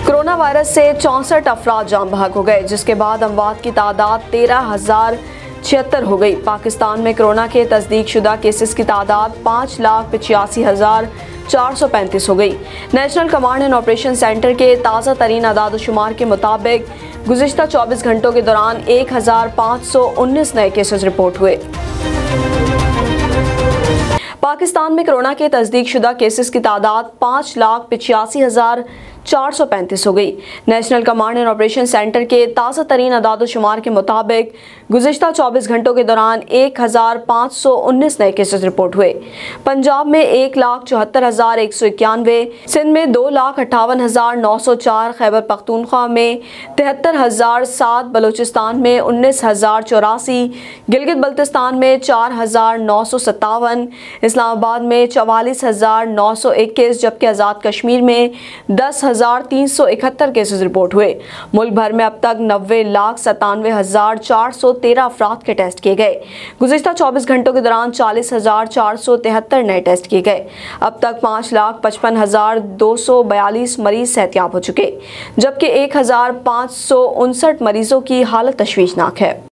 Corona virus से 64 अफराद जान बहक हो गए, जिसके बाद अमवात की तादाद 13,076 हो गई। पाकिस्तान में कोरोना के तस्दीक शुदा केसेस की तादाद 5,85,435 हो गई। National command and operation centre के ताज़ा तरीन आदाद-ओ-शुमार के मुताबिक गुज़िश्ता 24 घंटों के दौरान 1,519 नए केसेस रिपोर्ट हुए। पाकिस्तान में कोरोना के तस्दीक शुदा केसेस की तादाद 5,85,435 हो गई। National command and operation centre के ताज़ा तरीन आदाद-ओ-शुमार के मुताबिक गुज़िश्ता 24 घंटों के दौरान 1,519 नए केसेस रिपोर्ट हुए। पंजाब में 1,74,191, सिंध में 2,58,904, खैबर पख्तूनख्वा में 73,007, बलूचिस्तान में 19,084, गिलगित बल्तिस्तान में 4,957, इस्लामाबाद में 44,921, जबकि आज़ाद कश्मीर में 10,371 केसेस रिपोर्ट हुए। मुल्क भर में अब तक 90,97,413 अफराद के टेस्ट किए गए। गुज़िश्ता 24 घंटों के दौरान 40,473 नए टेस्ट किए गए। अब तक 5,55,242 मरीज सेहतयाब हो चुके, जबकि 1,559 मरीजों की हालत तशवीशनाक है।